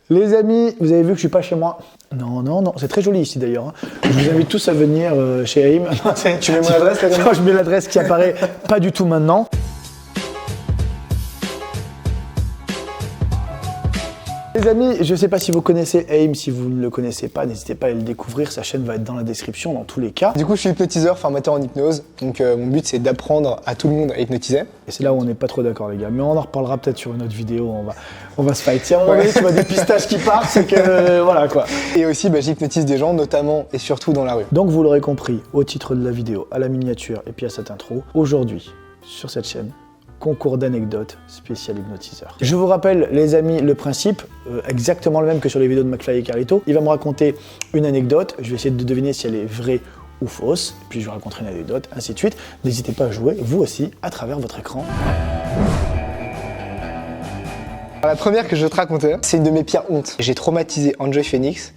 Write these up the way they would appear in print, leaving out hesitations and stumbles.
Les amis, vous avez vu que je suis pas chez moi. Non, non, non, c'est très joli ici d'ailleurs. Je vous invite tous à venir chez Haïm. Tu mets mon adresse là? Non, je mets l'adresse qui apparaît pas du tout maintenant. Les amis, je ne sais pas si vous connaissez Haïm, si vous ne le connaissez pas, n'hésitez pas à le découvrir, sa chaîne va être dans la description dans tous les cas. Du coup, je suis hypnotiseur, formateur en hypnose, donc mon but c'est d'apprendre à tout le monde à hypnotiser. Et c'est là où on n'est pas trop d'accord les gars, mais on en reparlera peut-être sur une autre vidéo, on va se fight. Si à un moment donné tu vois des pistaches qui partent, c'est que voilà quoi. Et aussi, j'hypnotise des gens, notamment et surtout dans la rue. Donc vous l'aurez compris, au titre de la vidéo, à la miniature et puis à cette intro, aujourd'hui, sur cette chaîne, concours d'anecdotes spécial hypnotiseur. Je vous rappelle les amis le principe, exactement le même que sur les vidéos de McFly et Carlito. Il va me raconter une anecdote, je vais essayer de deviner si elle est vraie ou fausse, puis je vais raconter une anecdote, ainsi de suite. N'hésitez pas à jouer, vous aussi, à travers votre écran. La première que je vais te raconter, c'est une de mes pires hontes. J'ai traumatisé Enjoy Phoenix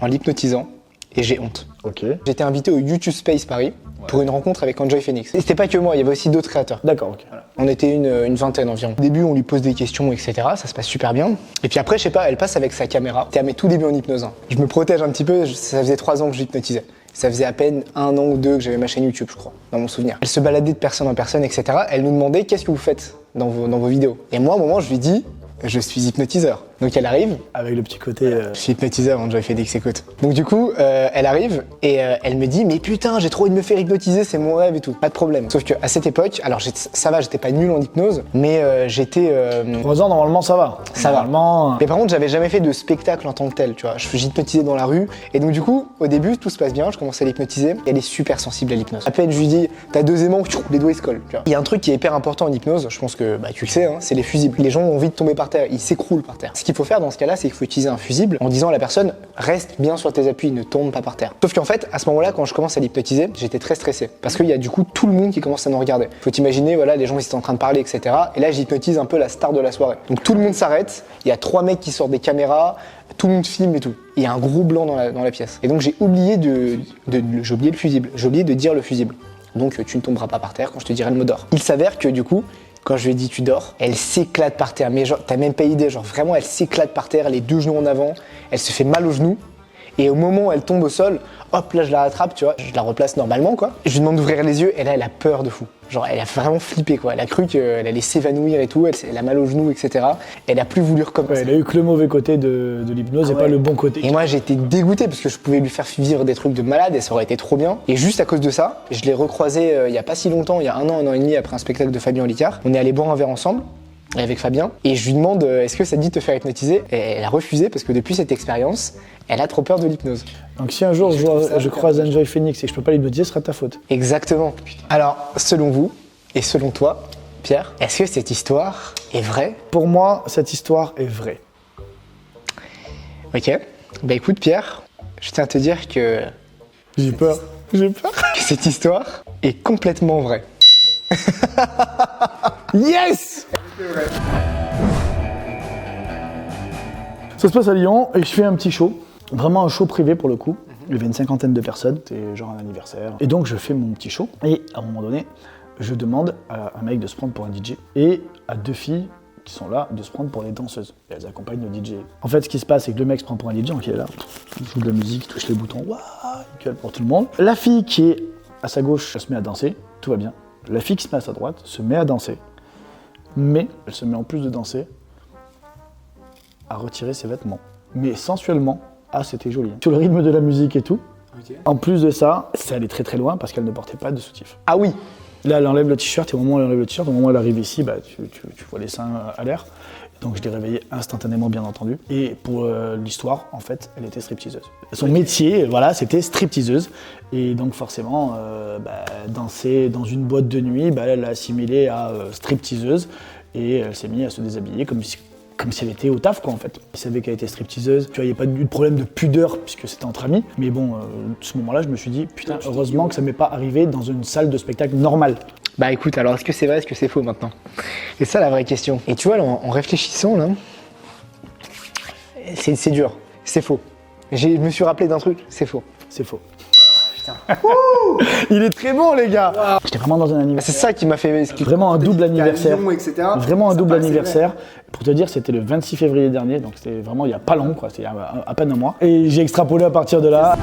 en l'hypnotisant et j'ai honte. Ok. J'étais invité au YouTube Space Paris pour une rencontre avec Enjoy Phoenix. Et c'était pas que moi, il y avait aussi d'autres créateurs. D'accord, ok. Voilà. On était une vingtaine environ. Au début, on lui pose des questions, etc. Ça se passe super bien. Et puis après, je sais pas, elle passe avec sa caméra. C'était à mes tout débuts en hypnose. Je me protège un petit peu, ça faisait 3 ans que j'hypnotisais. Ça faisait à peine 1 an ou 2 que j'avais ma chaîne YouTube, je crois, dans mon souvenir. Elle se baladait de personne en personne, etc. Elle nous demandait qu'est-ce que vous faites dans vos vidéos. Et moi, à un moment, je lui dis, je suis hypnotiseur. Donc elle arrive. Avec le petit côté... Je suis hypnotiseur, Enjoy Phoenix, écoute. Donc du coup, elle arrive et elle me dit, mais putain, j'ai trop envie de me faire hypnotiser, c'est mon rêve et tout. Pas de problème. Sauf qu'à cette époque, alors ça va, j'étais pas nul en hypnose, mais j'étais... 3 ans, normalement, ça va. Ça normalement... Mais par contre, j'avais jamais fait de spectacle en tant que tel, tu vois. J'hypnotisais dans la rue. Et donc du coup, au début, tout se passe bien, je commence à l'hypnotiser. Elle est super sensible à l'hypnose. À peine je lui dis, t'as 2 aimants, les doigts ils se collent, tu vois. Il y a un truc qui est hyper important en hypnose, je pense que tu le sais, hein, c'est les fusibles. Les gens ont envie de tomber par terre, ils s'écroulent par terre. Ce qu'il faut faire dans ce cas-là, c'est qu'il faut utiliser un fusible en disant à la personne, reste bien sur tes appuis, ne tombe pas par terre. Sauf qu'en fait, à ce moment-là, quand je commence à l'hypnotiser, j'étais très stressé. Parce qu'il y a du coup tout le monde qui commence à nous regarder. Faut t'imaginer, voilà, les gens ils étaient en train de parler, etc. Et là, j'hypnotise un peu la star de la soirée. Donc tout le monde s'arrête, il y a 3 mecs qui sortent des caméras, tout le monde filme et tout. Il y a un gros blanc dans la pièce. Et donc j'ai oublié j'ai oublié le fusible. J'ai oublié de dire le fusible. Donc tu ne tomberas pas par terre quand je te dirai le mot d'or. Il s'avère que du coup, quand je lui ai dit tu dors, elle s'éclate par terre. Mais genre, t'as même pas idée, genre vraiment elle s'éclate par terre, les 2 genoux en avant, elle se fait mal aux genoux. Et au moment où elle tombe au sol, hop là je la rattrape, tu vois, je la replace normalement quoi. Je lui demande d'ouvrir les yeux et là elle a peur de fou. Genre elle a vraiment flippé quoi, elle a cru qu'elle allait s'évanouir et tout, elle a mal aux genoux etc. Elle a plus voulu recommencer. Ouais, elle a eu que le mauvais côté de l'hypnose et pas le bon côté. Et moi j'étais dégoûté parce que je pouvais lui faire vivre des trucs de malade et ça aurait été trop bien. Et juste à cause de ça, je l'ai recroisé il y a pas si longtemps, il y a 1 an et demi après un spectacle de Fabien Olicard. On est allé boire un verre ensemble. Avec Fabien, et je lui demande est-ce que ça te dit de te faire hypnotiser, et elle a refusé parce que depuis cette expérience, elle a trop peur de l'hypnose. Donc si un jour je croise Enjoy Phoenix et que je peux pas l'hypnotiser, ce sera ta faute. Exactement. Alors, selon vous, et selon toi, Pierre, est-ce que cette histoire est vraie? Pour moi, cette histoire est vraie. Ok. Bah écoute Pierre, je tiens à te dire que... J'ai peur. J'ai peur. Que cette histoire est complètement vraie. Yes! Ça se passe à Lyon et je fais un petit show, vraiment un show privé pour le coup. Il y avait une 50aine de personnes, c'était genre un anniversaire. Et donc je fais mon petit show et à un moment donné, je demande à un mec de se prendre pour un DJ et à 2 filles qui sont là de se prendre pour des danseuses. Et elles accompagnent le DJ. En fait, ce qui se passe, c'est que le mec se prend pour un DJ, donc il est là, il joue de la musique, il touche les boutons, waouh, il gueule pour tout le monde. La fille qui est à sa gauche, elle se met à danser, tout va bien. La fille qui se met à sa droite se met à danser. Mais elle se met en plus de danser à retirer ses vêtements. Mais sensuellement, ah c'était joli. Sur le rythme de la musique et tout. Okay. En plus de ça, ça allait très très loin parce qu'elle ne portait pas de soutif. Ah oui. Là elle enlève le t-shirt et au moment où elle enlève le t-shirt, au moment où elle arrive ici, tu vois les seins à l'air. Donc je l'ai réveillée instantanément bien entendu. Et pour l'histoire, en fait, elle était stripteaseuse. Son métier, voilà, c'était stripteaseuse. Et donc forcément, danser dans une boîte de nuit, elle l'a assimilé à stripteaseuse. Et elle s'est mise à se déshabiller comme si elle était au taf quoi en fait. Il savait qu'elle était stripteaseuse, tu vois, il n'y a pas eu de problème de pudeur puisque c'était entre amis. Mais bon, ce moment-là, je me suis dit, putain, heureusement que ça m'est pas arrivé dans une salle de spectacle normale. Bah écoute, alors est-ce que c'est vrai, est-ce que c'est faux maintenant? C'est ça la vraie question. Et tu vois, là, en réfléchissant, là, c'est dur, c'est faux. Je me suis rappelé d'un truc, c'est faux. C'est faux. Il est très bon, les gars. J'étais vraiment dans un C'est anniversaire. ça qui m'a fait. Vraiment un double anniversaire. Etc. Vraiment un double anniversaire. Pour te dire, c'était le 26 février dernier, donc c'était vraiment il n'y a pas long, quoi. C'était à peine un mois. Et j'ai extrapolé à partir de là.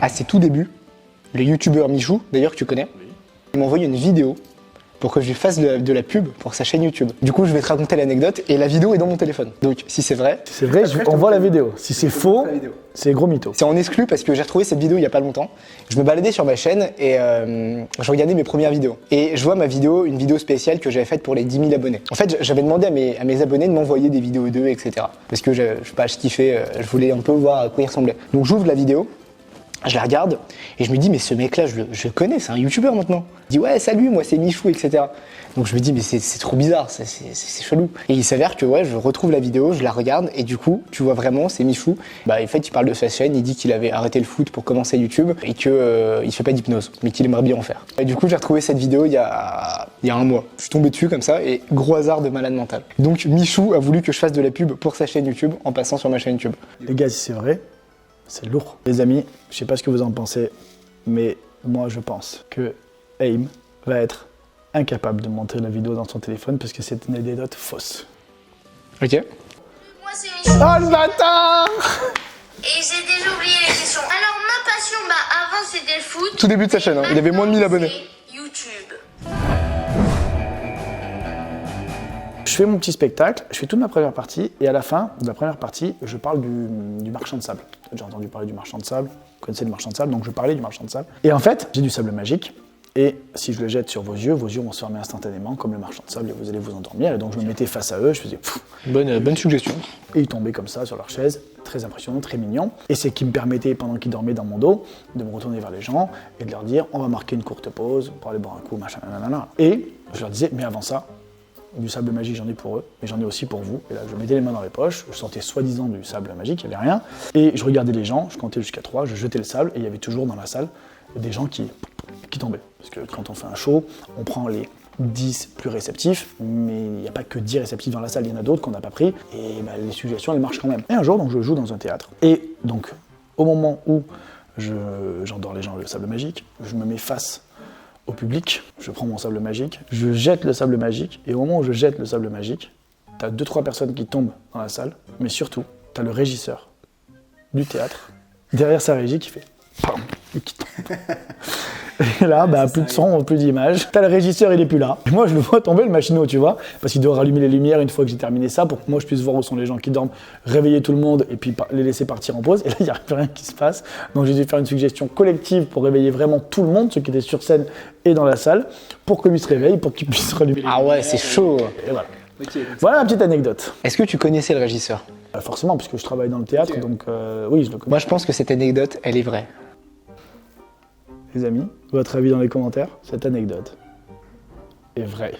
À ses tout débuts, le youtubeur Michou, d'ailleurs que tu connais, il m'a envoyé une vidéo pour que je lui fasse de la pub pour sa chaîne YouTube. Du coup, je vais te raconter l'anecdote et la vidéo est dans mon téléphone. Donc, si c'est vrai, C'est vrai, on voit la vidéo. Si c'est faux, c'est gros mytho. c'est en exclu parce que j'ai retrouvé cette vidéo il y a pas longtemps. Je me baladais sur ma chaîne et je regardais mes premières vidéos. Et je vois ma vidéo, une vidéo spéciale que j'avais faite pour les 10 000 abonnés. En fait, j'avais demandé à mes abonnés de m'envoyer des vidéos d'eux, etc. Parce que je sais pas, je kiffais, je voulais un peu voir à quoi il ressemblait. Donc, j'ouvre la vidéo. Je la regarde et je me dis, mais ce mec-là, je le connais, c'est un youtubeur maintenant. Il dit, ouais, salut, moi c'est Michou, etc. Donc je me dis, mais c'est trop bizarre, c'est chelou. Et il s'avère que ouais, je retrouve la vidéo, je la regarde et du coup, tu vois vraiment, c'est Michou. Bah, en fait, il parle de sa chaîne, il dit qu'il avait arrêté le foot pour commencer YouTube et qu'il fait pas d'hypnose, mais qu'il aimerait bien en faire. Et du coup, j'ai retrouvé cette vidéo il y a un mois. Je suis tombé dessus comme ça et gros hasard de malade mental. Donc Michou a voulu que je fasse de la pub pour sa chaîne YouTube en passant sur ma chaîne YouTube. Les gars, si c'est vrai, c'est lourd. Les amis, je sais pas ce que vous en pensez, mais moi je pense que AIM va être incapable de monter la vidéo dans son téléphone parce que c'est une anecdote fausse. Ok. Moi c'est Michou. Oh le bâtard! Et j'ai déjà oublié les questions. Alors ma passion, avant c'était le foot. Tout début de sa chaîne, hein. Il avait moins de 1000 abonnés. C'est YouTube. Je fais mon petit spectacle, je fais toute ma première partie et à la fin de la première partie, je parle du marchand de sable. J'ai entendu parler du marchand de sable, vous connaissez le marchand de sable, donc je parlais du marchand de sable. Et en fait, j'ai du sable magique et si je le jette sur vos yeux vont se fermer instantanément comme le marchand de sable et vous allez vous endormir. Et donc je me mettais face à eux, je faisais pfff. Bonne suggestion. Et ils tombaient comme ça sur leur chaise, très impressionnant, très mignon. Et c'est ce qui me permettait, pendant qu'ils dormaient dans mon dos, de me retourner vers les gens et de leur dire on va marquer une courte pause pour aller boire un coup, machin, nanana. Et je leur disais, mais avant ça, du sable magique, j'en ai pour eux, mais j'en ai aussi pour vous. Et là, je mettais les mains dans les poches, je sentais soi-disant du sable magique, il n'y avait rien. Et je regardais les gens, je comptais jusqu'à 3, je jetais le sable, et il y avait toujours dans la salle des gens qui tombaient. Parce que quand on fait un show, on prend les 10 plus réceptifs, mais il n'y a pas que 10 réceptifs dans la salle, il y en a d'autres qu'on n'a pas pris, et les suggestions, elles marchent quand même. Et un jour, donc, je joue dans un théâtre. Et donc, au moment où j'endors les gens le sable magique, je me mets face au public, je prends mon sable magique, je jette le sable magique, et au moment où je jette le sable magique, t'as 2-3 personnes qui tombent dans la salle, mais surtout, t'as le régisseur du théâtre, derrière sa régie, qui fait PAM et qui tombe. Et là, plus de son, plus d'image. T'as le régisseur, il est plus là. Et moi, je le vois tomber, le machinot, tu vois, parce qu'il doit rallumer les lumières une fois que j'ai terminé ça, pour que moi je puisse voir où sont les gens qui dorment, réveiller tout le monde et puis les laisser partir en pause. Et là, il n'y a plus rien qui se passe. Donc j'ai dû faire une suggestion collective pour réveiller vraiment tout le monde, ceux qui étaient sur scène et dans la salle, pour que lui se réveille, pour qu'il puisse rallumer les lumières. Ah ouais, c'est chaud. Et voilà. Ok. Voilà la petite anecdote. Est-ce que tu connaissais le régisseur? Forcément, puisque je travaille dans le théâtre, donc oui, je le connais. Moi, je pense que cette anecdote, elle est vraie. Les amis, votre avis dans les commentaires, cette anecdote est vraie.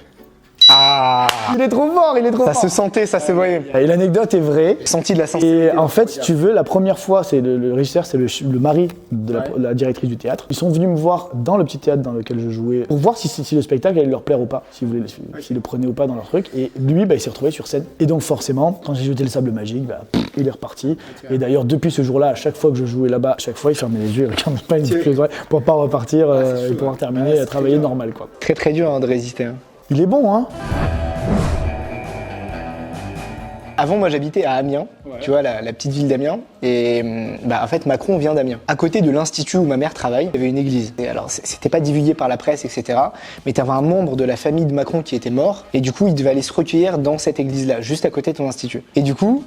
Ah, Il est trop fort, il est trop ça fort. se sentait, ça se voyait. Et l'anecdote est vraie. Senti de la sensibilité. Et en fait, si tu veux, la première fois, c'est le régisseur, c'est le mari de la directrice du théâtre. Ils sont venus me voir dans le petit théâtre dans lequel je jouais pour voir si le spectacle allait leur plaire ou pas, s'ils le prenaient ou pas dans leur truc. Et lui, il s'est retrouvé sur scène. Et donc forcément, quand j'ai jeté le sable magique, il est reparti. Et d'ailleurs, depuis ce jour-là, à chaque fois que je jouais là-bas, à chaque fois, il fermait les yeux, il regardait pas une petite oreille pour pas repartir et pouvoir terminer et travailler normal, quoi. Très très dur de résister. Hein. Il est bon, hein. Avant, moi, j'habitais à Amiens, tu vois, la petite ville d'Amiens. Et en fait, Macron vient d'Amiens. À côté de l'institut où ma mère travaille, il y avait une église. Et alors, c'était pas divulgué par la presse, etc. Mais tu avais un membre de la famille de Macron qui était mort. Et du coup, il devait aller se recueillir dans cette église-là, juste à côté de ton institut. Et du coup,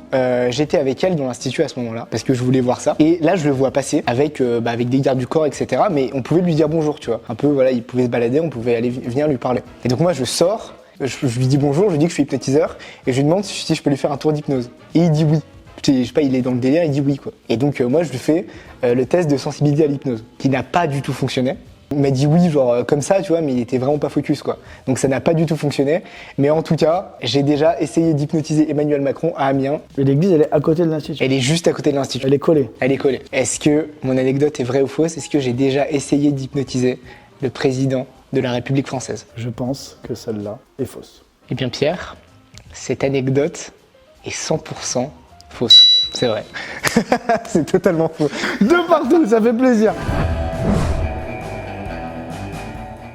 j'étais avec elle dans l'institut à ce moment-là, parce que je voulais voir ça. Et là, je le vois passer avec des gardes du corps, etc. Mais on pouvait lui dire bonjour, tu vois. Un peu, voilà, il pouvait se balader, on pouvait venir lui parler. Et donc, moi, je sors. Je lui dis bonjour, je lui dis que je suis hypnotiseur et je lui demande si je peux lui faire un tour d'hypnose. Et il dit oui. Je sais pas, il est dans le délire, il dit oui quoi. Et donc moi je lui fais le test de sensibilité à l'hypnose, qui n'a pas du tout fonctionné. Il m'a dit oui, genre comme ça, tu vois, mais il était vraiment pas focus quoi. Donc ça n'a pas du tout fonctionné. Mais en tout cas, j'ai déjà essayé d'hypnotiser Emmanuel Macron à Amiens. Et l'église, elle est à côté de l'institut. Elle est juste à côté de l'institut. Elle est collée. Elle est collée. Est-ce que mon anecdote est vraie ou fausse? Est-ce que j'ai déjà essayé d'hypnotiser le président de la République française? Je pense que celle-là est fausse. Eh bien Pierre, cette anecdote est 100% fausse. C'est vrai. C'est totalement faux. De partout, ça fait plaisir.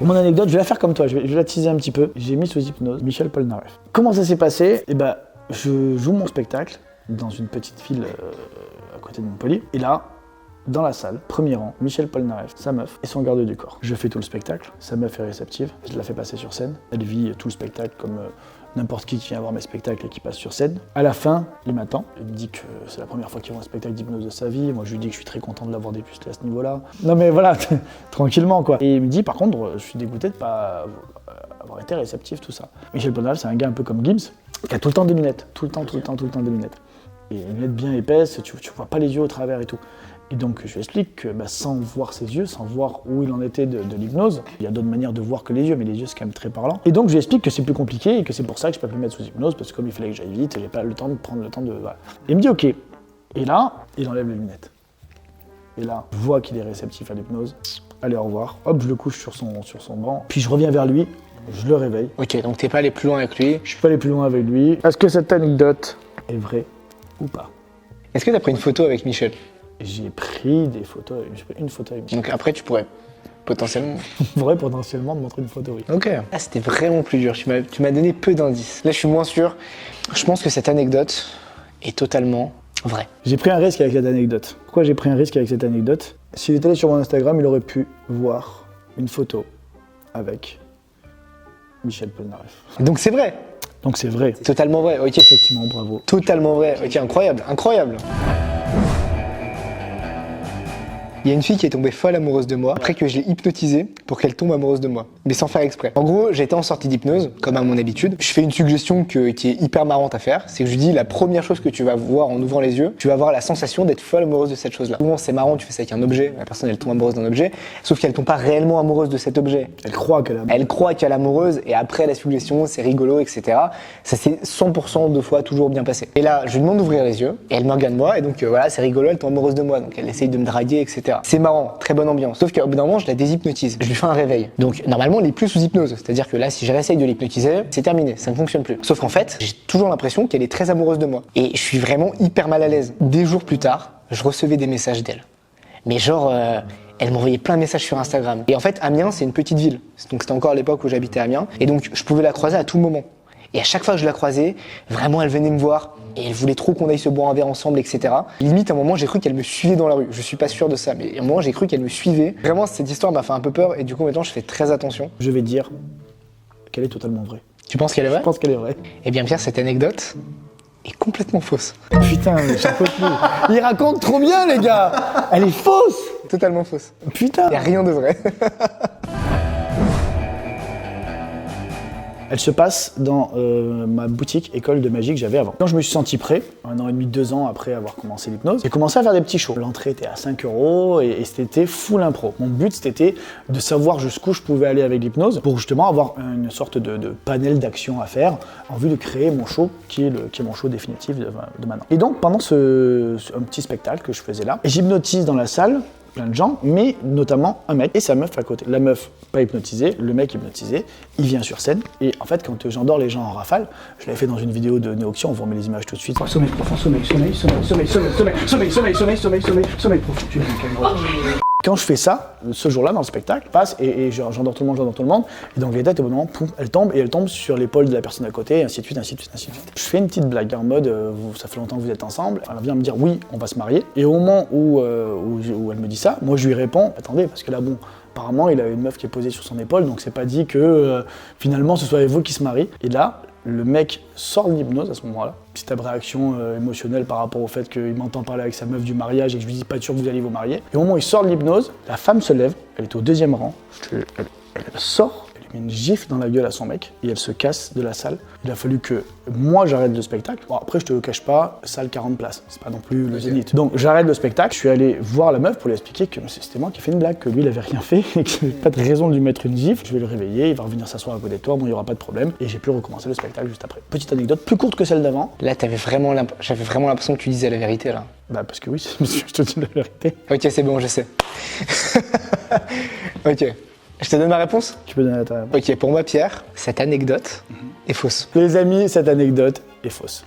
Mon anecdote, je vais la faire comme toi, je vais la teaser un petit peu. J'ai mis sous hypnose Michel Polnareff. Comment ça s'est passé? Eh ben, je joue mon spectacle dans une petite ville à côté de Montpellier. Et là, dans la salle, premier rang, Michel Polnareff, sa meuf et son garde du corps. Je fais tout le spectacle, sa meuf est réceptive, je la fais passer sur scène. Elle vit tout le spectacle comme n'importe qui vient voir mes spectacles et qui passe sur scène. À la fin, il m'attend, il me dit que c'est la première fois qu'il voit un spectacle d'hypnose de sa vie. Moi, je lui dis que je suis très content de l'avoir dépusté à ce niveau-là. Non mais voilà, tranquillement quoi. Et il me dit par contre, je suis dégoûté de pas avoir été réceptif, tout ça. Michel Polnareff, c'est un gars un peu comme Gims, qui a tout le temps des lunettes, tout le temps des lunettes. Et des lunettes bien épaisses, tu vois pas les yeux au travers et tout. Et donc je lui explique que sans voir ses yeux, sans voir où il en était de l'hypnose, il y a d'autres manières de voir que les yeux, mais les yeux c'est quand même très parlant. Et donc je lui explique que c'est plus compliqué et que c'est pour ça que je peux plus me mettre sous hypnose, parce que comme il fallait que j'aille vite, j'ai pas le temps de prendre le temps de... Voilà. Et il me dit ok. Et là, il enlève les lunettes. Et là, je vois qu'il est réceptif à l'hypnose. Allez, au revoir. Hop, je le couche sur son banc. Puis je reviens vers lui, je le réveille. Ok, donc t'es pas allé plus loin avec lui. Je suis pas allé plus loin avec lui. Est-ce que cette anecdote est vraie ou pas? Est-ce que t'as pris une photo avec Michel? J'ai pris des photos, j'ai pris une photo avec Michel. Donc après, tu pourrais potentiellement... On pourrait potentiellement te montrer une photo, oui. Ok. Ah, c'était vraiment plus dur. Tu m'as donné peu d'indices. Là, je suis moins sûr. Je pense que cette anecdote est totalement vraie. J'ai pris un risque avec cette anecdote. Pourquoi j'ai pris un risque avec cette anecdote? S'il était allé sur mon Instagram, il aurait pu voir une photo avec Michel Polnareff. Donc c'est vrai. Donc c'est vrai. Totalement vrai, ok. Effectivement, bravo. Totalement vrai. Ok, incroyable, incroyable. Il y a une fille qui est tombée folle amoureuse de moi après que je l'ai hypnotisée pour qu'elle tombe amoureuse de moi, mais sans faire exprès. En gros, j'étais en sortie d'hypnose, comme à mon habitude. Je fais une suggestion qui est hyper marrante à faire, c'est que je lui dis la première chose que tu vas voir en ouvrant les yeux, tu vas avoir la sensation d'être folle amoureuse de cette chose-là. Souvent, c'est marrant, tu fais ça avec un objet, la personne elle tombe amoureuse d'un objet, sauf qu'elle tombe pas réellement amoureuse de cet objet. Elle croit qu'elle est amoureuse et après la suggestion, c'est rigolo, etc. Ça s'est 100% de fois toujours bien passé. Et là, je lui demande d'ouvrir les yeux et elle me regarde moi et donc voilà, c'est rigolo, elle tombe amoureuse de moi, donc elle essaye de me draguer, etc. C'est marrant, très bonne ambiance. Sauf qu'au bout d'un moment, je la déshypnotise. Je lui fais un réveil. Donc normalement, elle est plus sous hypnose. C'est-à-dire que là, si je réessaye de l'hypnotiser, c'est terminé, ça ne fonctionne plus. Sauf qu'en fait, j'ai toujours l'impression qu'elle est très amoureuse de moi. Et je suis vraiment hyper mal à l'aise. Des jours plus tard, je recevais des messages d'elle. Mais genre, elle m'envoyait plein de messages sur Instagram. Et en fait, Amiens, c'est une petite ville. Donc c'était encore à l'époque où j'habitais à Amiens. Et donc, je pouvais la croiser à tout moment. Et à chaque fois que je la croisais, vraiment, elle venait me voir. Et elle voulait trop qu'on aille se boire un verre ensemble, etc. Limite, à un moment, j'ai cru qu'elle me suivait dans la rue. Je suis pas sûr de ça, mais à un moment, j'ai cru qu'elle me suivait. Vraiment, cette histoire m'a fait un peu peur. Et du coup, maintenant, je fais très attention. Je vais dire qu'elle est totalement vraie. Tu penses qu'elle est vraie? Je pense qu'elle est vraie. Eh bien, Pierre, cette anecdote est complètement fausse. Putain, j'en peux plus. Il raconte trop bien, les gars. Elle est fausse. Totalement fausse. Putain. Il n'y a rien de vrai. Elle se passe dans ma boutique école de magie que j'avais avant. Quand je me suis senti prêt, 1 an et demi, 2 ans après avoir commencé l'hypnose, j'ai commencé à faire des petits shows. L'entrée était à 5 € et c'était full impro. Mon but c'était de savoir jusqu'où je pouvais aller avec l'hypnose pour justement avoir une sorte de panel d'action à faire en vue de créer mon show qui est mon show définitif de maintenant. Et donc pendant un petit spectacle que je faisais là, j'hypnotise dans la salle plein de gens, mais notamment un mec et sa meuf à côté. La meuf pas hypnotisée, le mec hypnotisé, il vient sur scène et en fait quand j'endors les gens en rafale, je l'avais fait dans une vidéo de Néoxion, on vous remet les images tout de suite. Sommeil profond, sommeil profond. Tu es Quand je fais ça, ce jour-là dans le spectacle, passe et j'endors tout le monde, et donc les têtes au bout d'un moment, pouf, elle tombe sur l'épaule de la personne à côté, et ainsi de suite. Je fais une petite blague en mode, ça fait longtemps que vous êtes ensemble, elle vient me dire oui, on va se marier, et au moment où elle me dit ça, moi je lui réponds, attendez, parce que là bon, apparemment il a une meuf qui est posée sur son épaule, donc c'est pas dit que finalement ce soit vous qui se marie, et là, le mec sort de l'hypnose à ce moment-là. Petite réaction émotionnelle par rapport au fait qu'il m'entend parler avec sa meuf du mariage et que je lui dis pas sûr que vous allez vous marier. Et au moment où il sort de l'hypnose, la femme se lève, elle est au 2e rang, elle sort, elle lui met une gifle dans la gueule à son mec et elle se casse de la salle. Il a fallu que moi j'arrête le spectacle. Bon après je te le cache pas, salle 40 places, c'est pas non plus le Zénith. Donc j'arrête le spectacle, je suis allé voir la meuf pour lui expliquer que c'était moi qui ai fait une blague, que lui il avait rien fait et qu'il n'y avait pas de raison de lui mettre une gifle. Je vais le réveiller, il va revenir s'asseoir à côté de toi, bon il n'y aura pas de problème. Et j'ai pu recommencer le spectacle juste après. Petite anecdote plus courte que celle d'avant. Là, j'avais vraiment l'impression que tu disais la vérité, là. Bah parce que oui, je te dis la vérité. Ok, c'est bon, je sais. Ok. Je te donne ma réponse? Tu peux donner ta réponse. Ok, pour moi, Pierre, cette anecdote est fausse. Les amis, cette anecdote est fausse.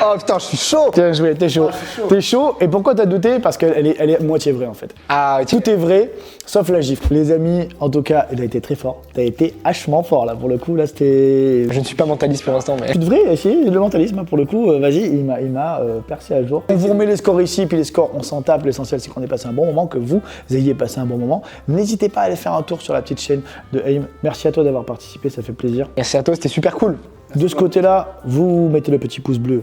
Oh putain, je suis chaud. Bien joué, t'es chaud. T'es chaud. Et pourquoi t'as douté? Parce qu'elle est moitié vraie en fait. Ah, Tout est vrai, sauf la gifle. Les amis, en tout cas, il a été très fort. T'as été hachement fort là. Pour le coup, là, c'était. je ne suis pas mentaliste pour l'instant, mais. Tu devrais essayer le mentalisme hein, pour le coup. Vas-y, il m'a percé à jour. On vous remet les scores ici, puis les scores, on s'en tape. L'essentiel, c'est qu'on ait passé un bon moment, que vous ayez passé un bon moment. N'hésitez pas à aller faire un tour sur la petite chaîne de AIM. Merci à toi d'avoir participé, ça fait plaisir. Merci à toi, c'était super cool. De ce côté-là, vous mettez le petit pouce bleu.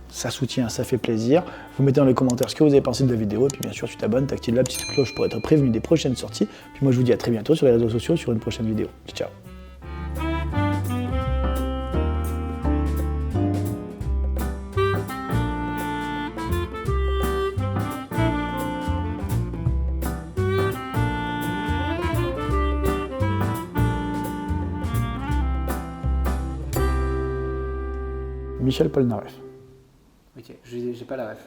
Ça soutient, ça fait plaisir. Vous mettez dans les commentaires ce que vous avez pensé de la vidéo. Et puis bien sûr, tu t'abonnes, tu actives la petite cloche pour être prévenu des prochaines sorties. Puis moi, je vous dis à très bientôt sur les réseaux sociaux sur une prochaine vidéo. Ciao. Michel Polnareff. Ok, j'ai pas la ref.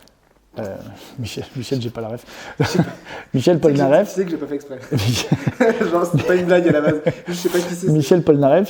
Michel, j'ai pas la ref. Michel Polnareff. Tu sais que j'ai pas fait exprès. Genre, c'était pas une blague à la base. Je sais pas qui c'est. Michel Polnareff,